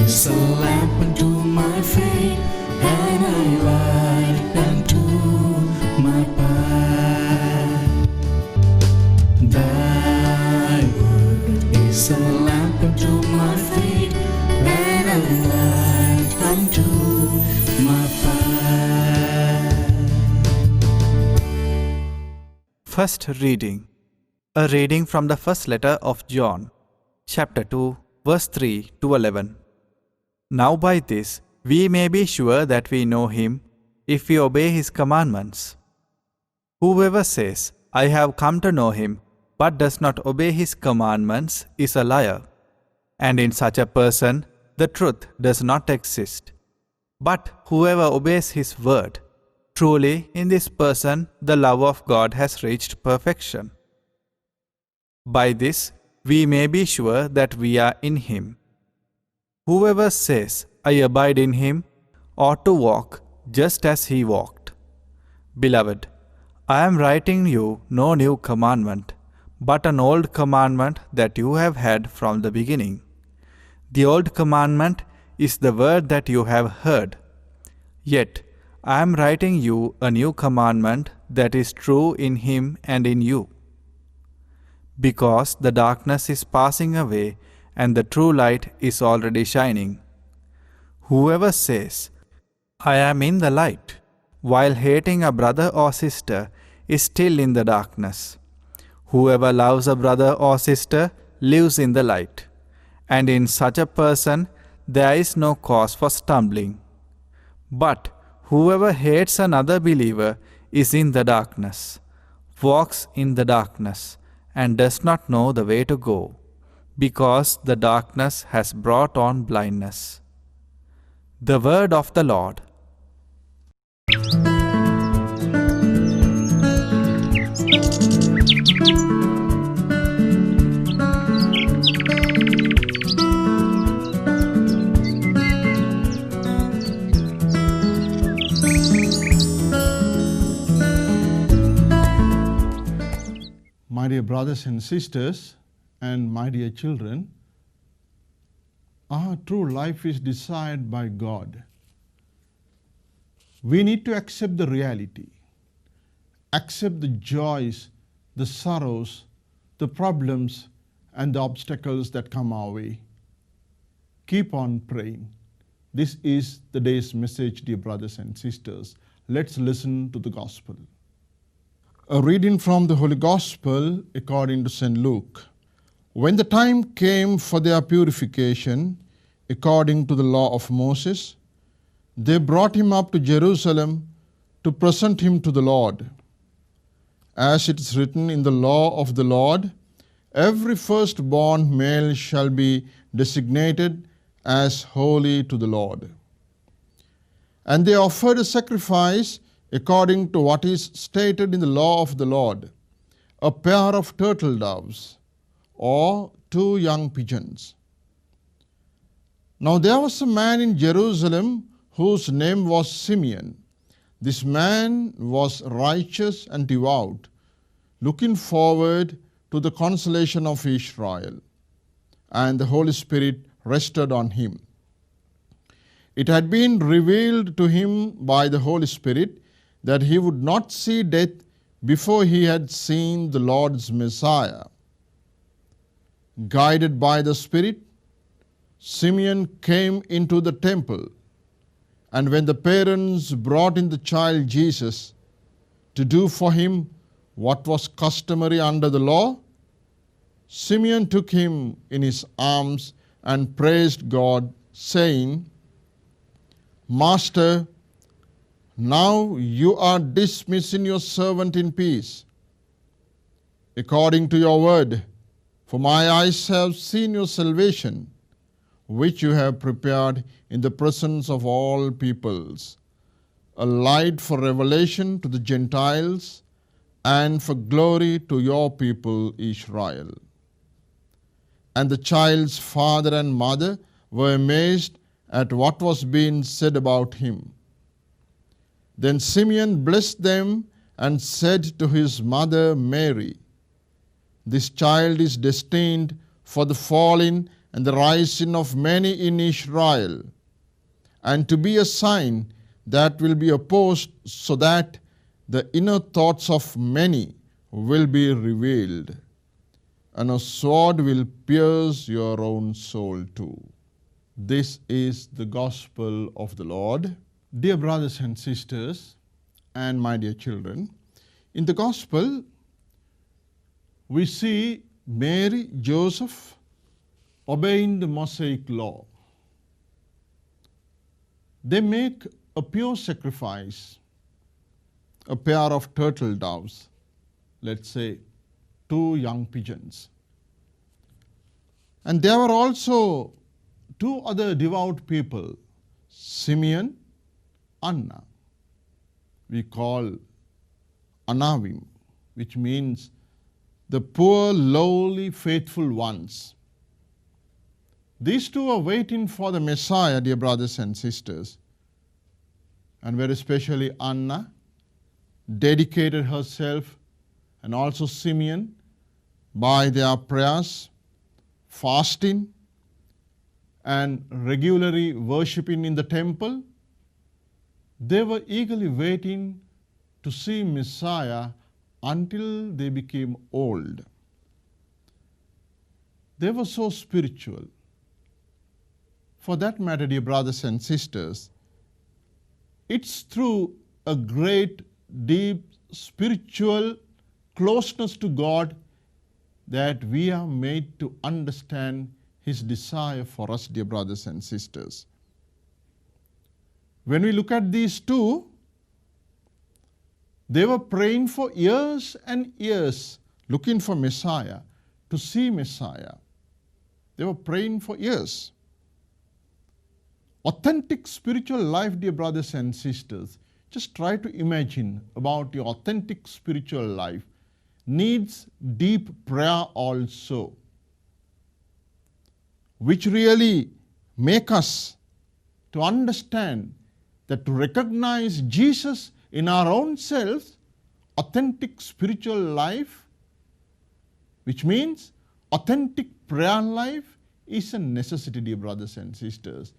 is a lamp unto my feet, and a light unto my path. Thy word is a lamp unto my feet, and a light unto my path. First reading. A reading from the first letter of John, chapter 2, verse 3 to 11. Now by this we may be sure that we know him, if we obey his commandments. Whoever says, I have come to know him, but does not obey his commandments, is a liar. And in such a person, the truth does not exist. But whoever obeys his word, truly in this person the love of God has reached perfection. By this we may be sure that we are in him. Whoever says, I abide in him, ought to walk just as he walked. Beloved, I am writing you no new commandment, but an old commandment that you have had from the beginning. The old commandment is the word that you have heard. Yet I am writing you a new commandment that is true in him and in you. Because the darkness is passing away and the true light is already shining. Whoever says, I am in the light, while hating a brother or sister, is still in the darkness. Whoever loves a brother or sister lives in the light, and in such a person there is no cause for stumbling. But whoever hates another believer is in the darkness, walks in the darkness, and does not know the way to go, because the darkness has brought on blindness. The word of the Lord. My dear brothers and sisters, and my dear children, our true life is desired by God. We need to accept the reality, accept the joys, the sorrows, the problems, and the obstacles that come our way. Keep on praying. This is the day's message, dear brothers and sisters. Let's listen to the gospel. A reading from the Holy Gospel according to St. Luke. When the time came for their purification, according to the law of Moses, they brought him up to Jerusalem to present him to the Lord. As it is written in the law of the Lord, every firstborn male shall be designated as holy to the Lord. And they offered a sacrifice according to what is stated in the law of the Lord, a pair of turtle doves or 2 young pigeons. Now there was a man in Jerusalem whose name was Simeon. This man was righteous and devout, looking forward to the consolation of Israel, and the Holy Spirit rested on him. It had been revealed to him by the Holy Spirit that he would not see death before he had seen the Lord's Messiah. Guided by the Spirit, Simeon came into the temple, and when the parents brought in the child Jesus to do for him what was customary under the law, Simeon took him in his arms and praised God, saying, Master, now you are dismissing your servant in peace, according to your word, for my eyes have seen your salvation, which you have prepared in the presence of all peoples, a light for revelation to the Gentiles and for glory to your people Israel. And the child's father and mother were amazed at what was being said about him. Then Simeon blessed them and said to his mother Mary, This child is destined for the falling and the rising of many in Israel, and to be a sign that will be opposed, so that the inner thoughts of many will be revealed, and a sword will pierce your own soul too. This is the gospel of the Lord. Dear brothers and sisters, and my dear children, in the gospel, we see Mary, Joseph obeying the Mosaic law. They make a pure sacrifice, a pair of turtle doves, let's say 2 young pigeons. And there were also 2 other devout people, Simeon, Anna. We call Anavim, which means the poor, lowly, faithful ones. These 2 are waiting for the Messiah, dear brothers and sisters. And very especially Anna dedicated herself, and also Simeon, by their prayers, fasting, and regularly worshipping in the temple. They were eagerly waiting to see Messiah until they became old. They were so spiritual. For that matter, dear brothers and sisters, it's through a great, deep, spiritual closeness to God that we are made to understand His desire for us, dear brothers and sisters. When we look at these 2, they were praying for years and years, looking for Messiah, to see Messiah. They were praying for years. Authentic spiritual life, dear brothers and sisters, just try to imagine about your authentic spiritual life, needs deep prayer also, which really make us to understand that to recognize Jesus in our own selves, authentic spiritual life, which means authentic prayer life, is a necessity, dear brothers and sisters.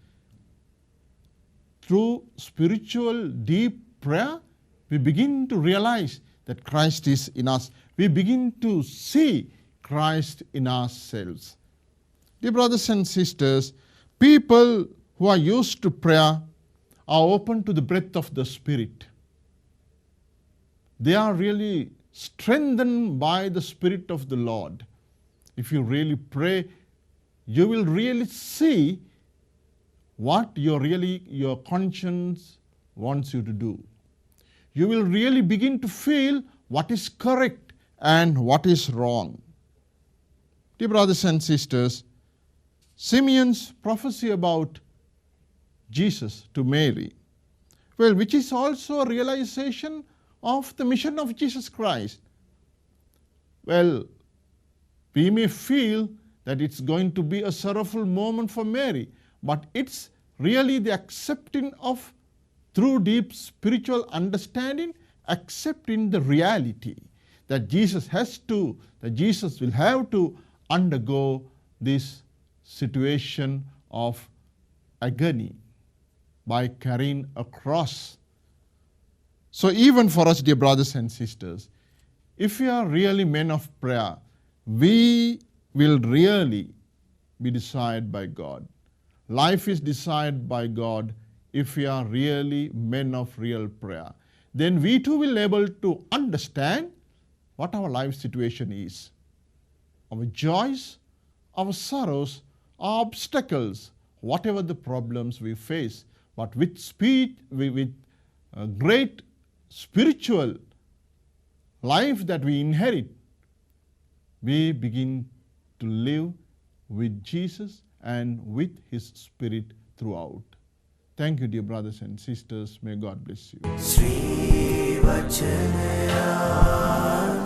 Through spiritual deep prayer, we begin to realize that Christ is in us. We begin to see Christ in ourselves. Dear brothers and sisters, people who are used to prayer are open to the breath of the Spirit. They are really strengthened by the Spirit of the Lord. If you really pray, you will really see what your conscience wants you to do. You will really begin to feel what is correct and what is wrong. Dear brothers and sisters, Simeon's prophecy about Jesus to Mary, which is also a realization of the mission of Jesus Christ. We may feel that it's going to be a sorrowful moment for Mary, but it's really the accepting of, through deep spiritual understanding, accepting the reality that Jesus will have to undergo this situation of agony by carrying a cross. So even for us, dear brothers and sisters, if we are really men of prayer, we will really be decided by God. Life is decided by God if we are really men of real prayer. Then we too will be able to understand what our life situation is. Our joys, our sorrows, our obstacles, whatever the problems we face. But with speed, with a great spiritual life that we inherit, we begin to live with Jesus and with His Spirit throughout. Thank you, dear brothers and sisters. May God bless you. Sri Wachanayano